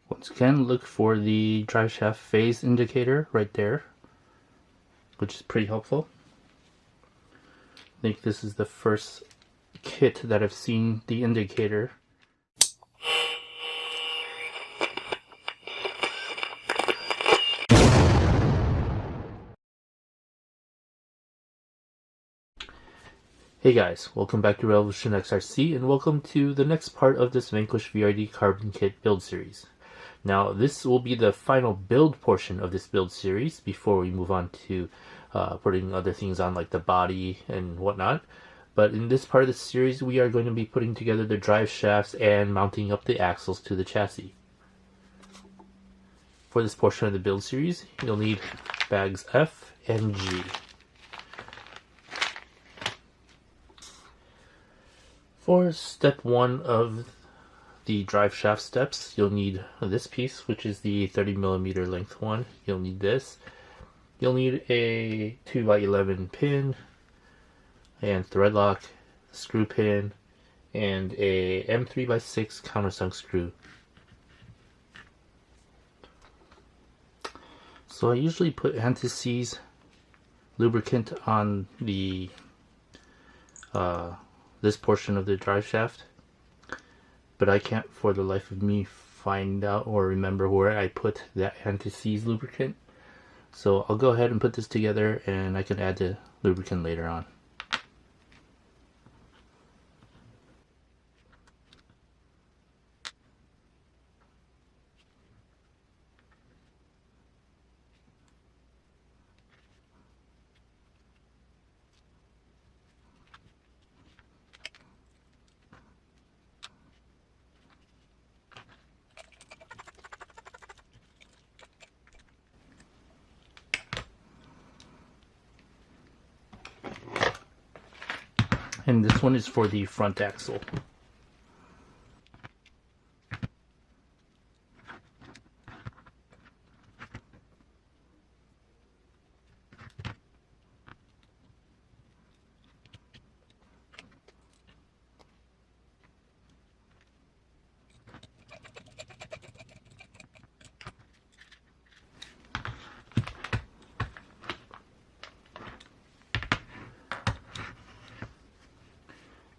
Once again, look for the drive shaft phase indicator right there, which is pretty helpful. I think this is the first kit that I've seen the indicator. Hey guys, welcome back to Revolution XRC and welcome to the next part of this Vanquish VRD Carbon Kit build series. Now this will be the final build portion of this build series before we move on to putting other things on like the body and whatnot. But in this part of the series we are going to be putting together the drive shafts and mounting up the axles to the chassis. For this portion of the build series you'll need bags F and G. For step 1 of the drive shaft steps, you'll need this piece, which is the 30mm length one. You'll need this. You'll need a 2x11 pin and thread lock, screw pin, and a M3x6 countersunk screw. So I usually put anti-seize lubricant on the this portion of the drive shaft, but I can't for the life of me find out or remember where I put that anti-seize lubricant. So I'll go ahead and put this together and I can add the lubricant later on. And this one is for the front axle.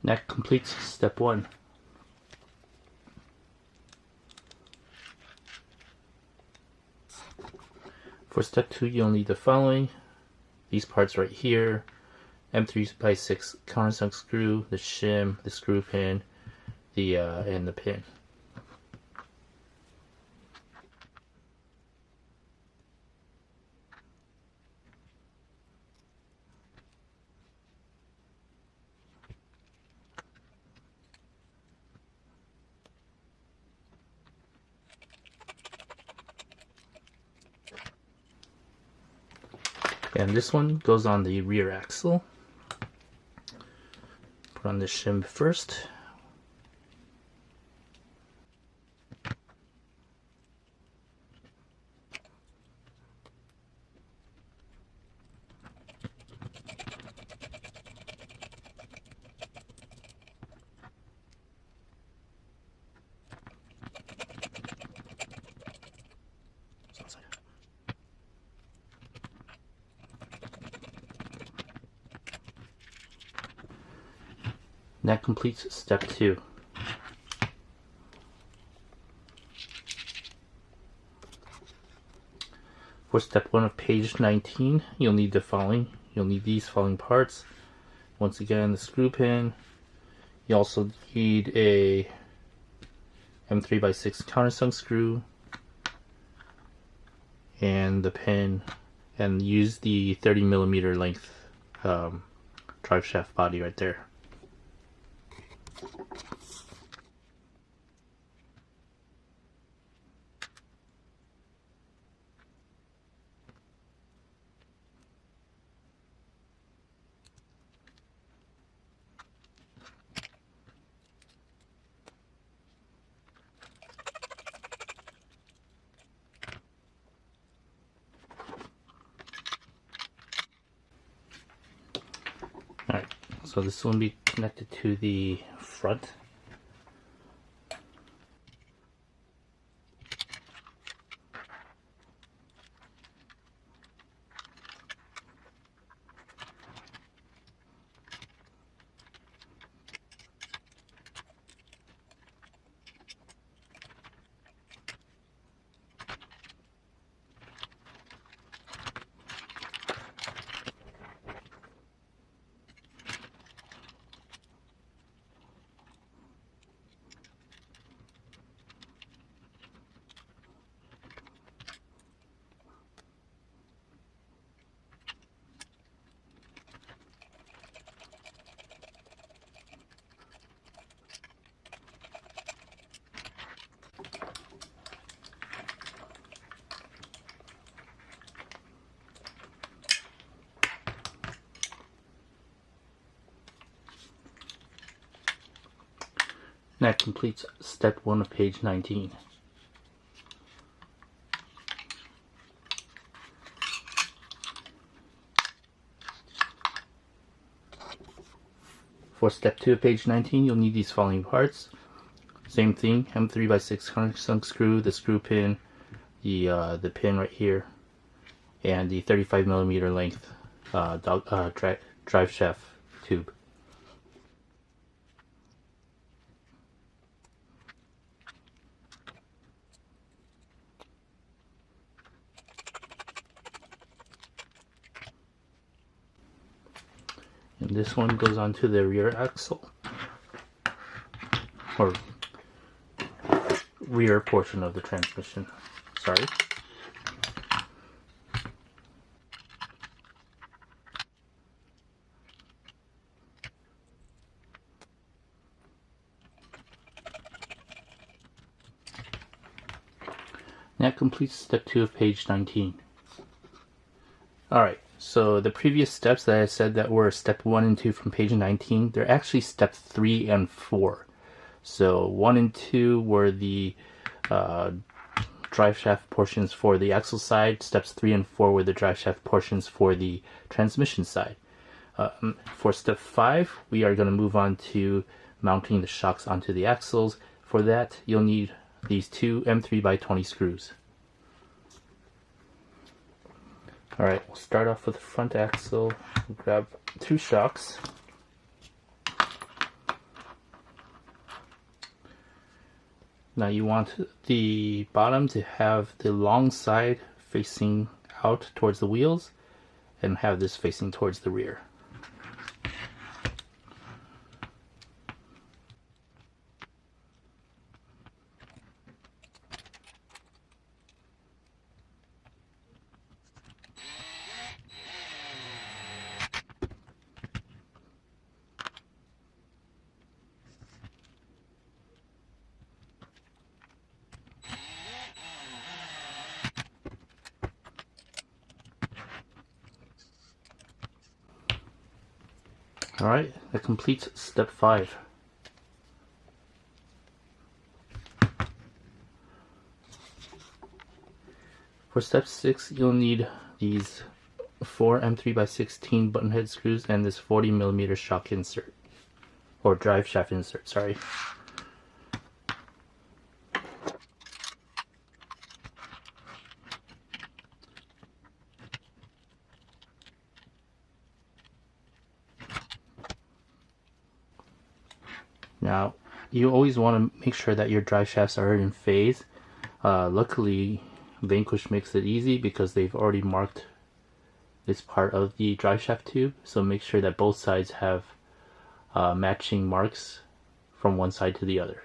That completes step 1. For step 2, you'll need the following. These parts right here, M3x6 countersunk screw, the shim, the screw pin, and the pin. And this one goes on the rear axle. Put on the shim first. That completes step 2. For step 1 of page 19, you'll need the following. You'll need these following parts. Once again, the screw pin. You also need a M3x6 countersunk screw and the pin, and use the 30mm length drive shaft body right there. Alright, so this will be connected to the front. that completes step 1 of page 19. For step 2 of page 19, you'll need these following parts. Same thing, M3x6 sunk screw, the screw pin, the pin right here, and the 35mm length drive shaft tube. And this one goes onto the rear axle, or rear portion of the transmission. Sorry. That completes step 2 of page 19. Alright, so the previous steps that I said that were step 1 and 2 from page 19, they're actually step 3 and 4. So 1 and 2 were the drive shaft portions for the axle side. Steps 3 and 4 were the drive shaft portions for the transmission side. For step 5, we are going to move on to mounting the shocks onto the axles. For that, you'll need these two M3x20 screws. Alright, we'll start off with the front axle. We'll grab 2 shocks. Now you want the bottom to have the long side facing out towards the wheels and have this facing towards the rear. Alright, that completes step 5. For step 6, you'll need these 4 M3x16 button head screws and this 40mm shock insert, or drive shaft insert, sorry. Now, you always want to make sure that your drive shafts are in phase. Luckily, Vanquish makes it easy because they've already marked this part of the drive shaft tube, so make sure that both sides have matching marks from one side to the other.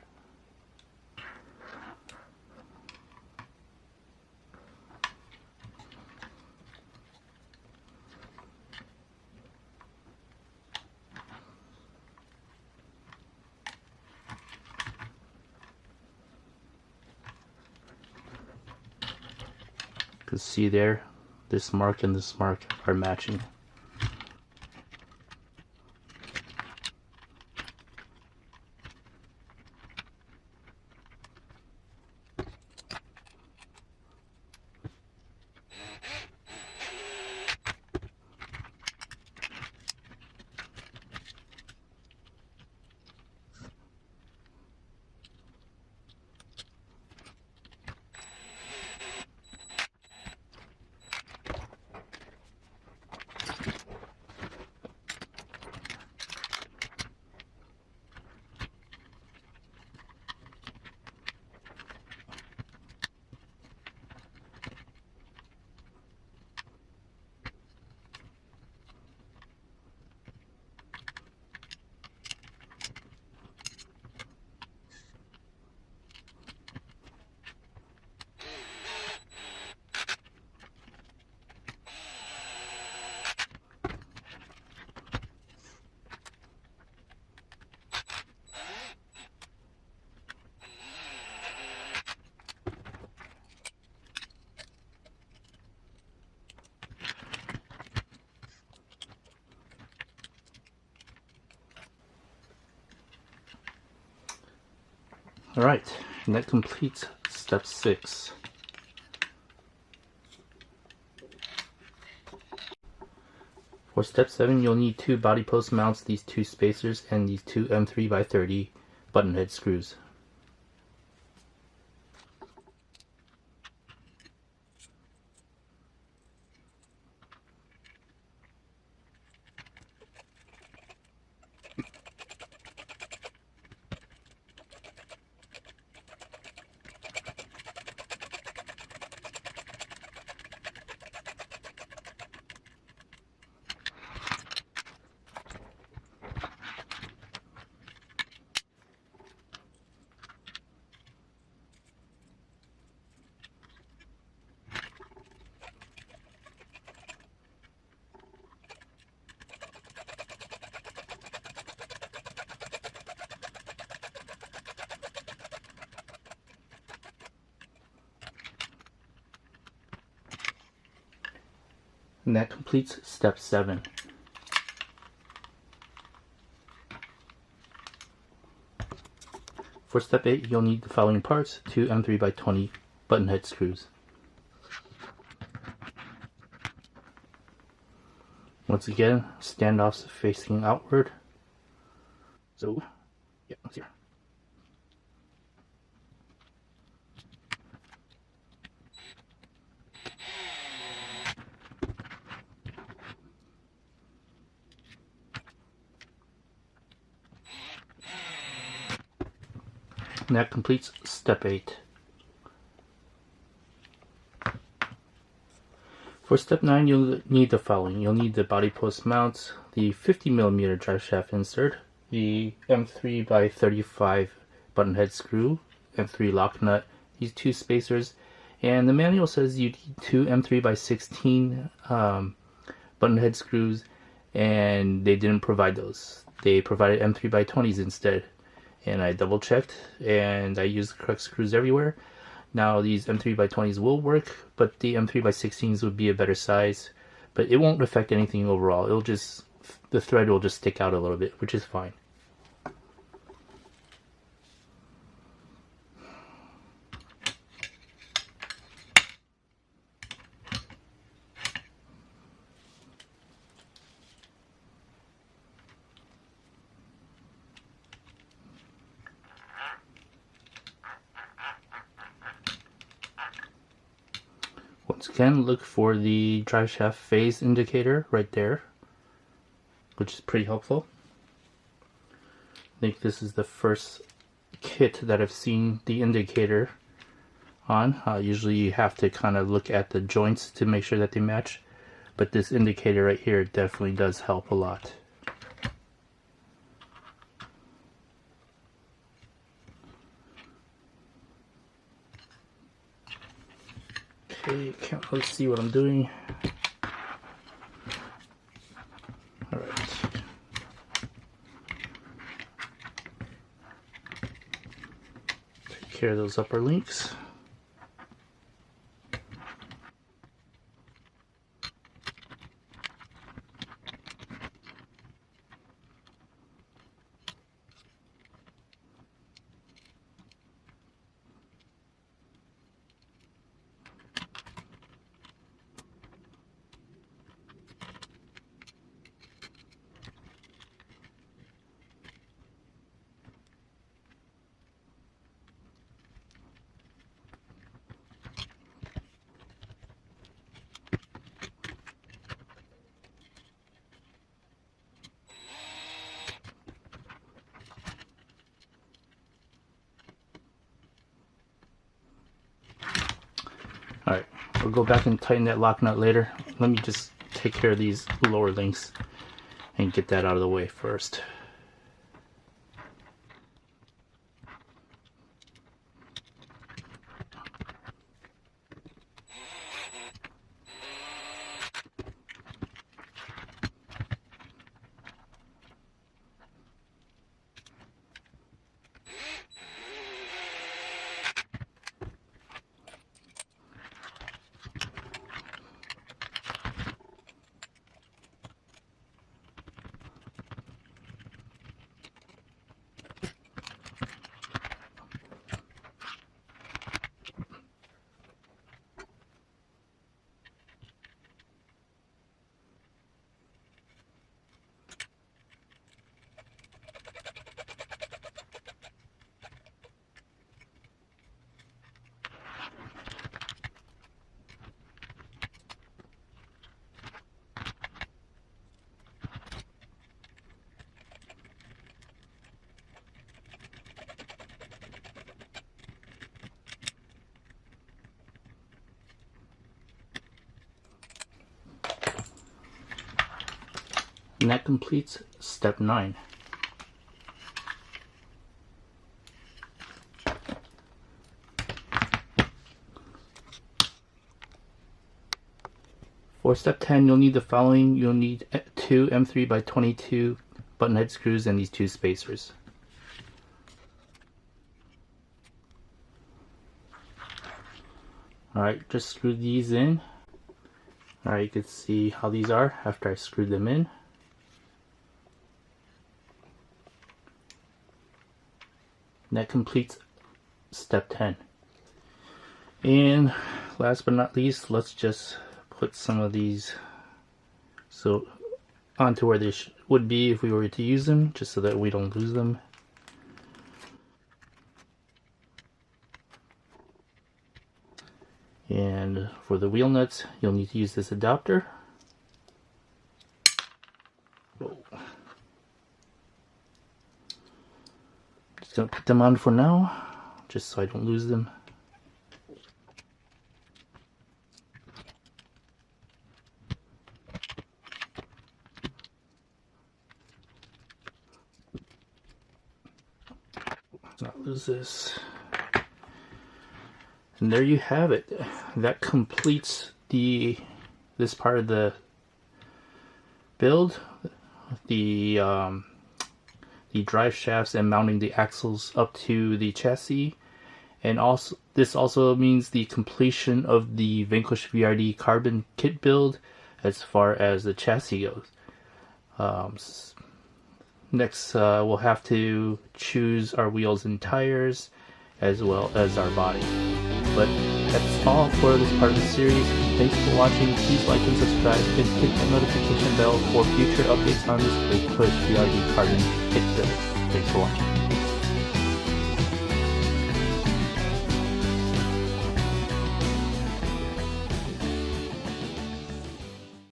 You can see there, this mark and this mark are matching. Alright, and that completes step 6. For step 7, you'll need 2 body post mounts, these 2 spacers, and these 2 M3x30 button head screws. And that completes step 7. For step 8, you'll need the following parts: 2 M3x20 button head screws. Once again, standoffs facing outward. So, yeah, let's hear. And that completes step 8. For step 9, you'll need the following. You'll need the body post mounts, the 50mm drive shaft insert, the M3x35 button head screw, M3 lock nut, these 2 spacers, and the manual says you need 2 M3x16 button head screws, and they didn't provide those. They provided M3x20s instead. And I double checked, and I used the correct screws everywhere. Now these M3x20s will work, but the M3x16s would be a better size. But it won't affect anything overall. It'll just, the thread will just stick out a little bit, which is fine. Once again, look for the drive shaft phase indicator right there, which is pretty helpful. I think this is the first kit that I've seen the indicator on. Usually you have to kind of look at the joints to make sure that they match, but this indicator right here definitely does help a lot. Okay, let's see what I'm doing. Alright. Take care of those upper links. Alright, we'll go back and tighten that lock nut later. Let me just take care of these lower links and get that out of the way first. And that completes step 9. For step 10, you'll need the following. You'll need 2 M3 by 22 button head screws and these 2 spacers. Alright, just screw these in. Alright, you can see how these are after I screwed them in. And that completes step 10. And last but not least, let's just put some of these onto where they would be if we were to use them, just so that we don't lose them. And for the wheel nuts, you'll need to use this adapter. Whoa. Just gonna put them on for now, just so I don't lose them. Let's not lose this. And there you have it. That completes this part of the build. The drive shafts and mounting the axles up to the chassis. And also, this also means the completion of the Vanquish VRD Carbon kit build as far as the chassis goes. Next, we'll have to choose our wheels and tires as well as our body. But that's all for this part of the series. Thanks for watching. Please like and subscribe and hit the notification bell for future updates on this Vanquish VRD Carbon kit build. Thanks for watching.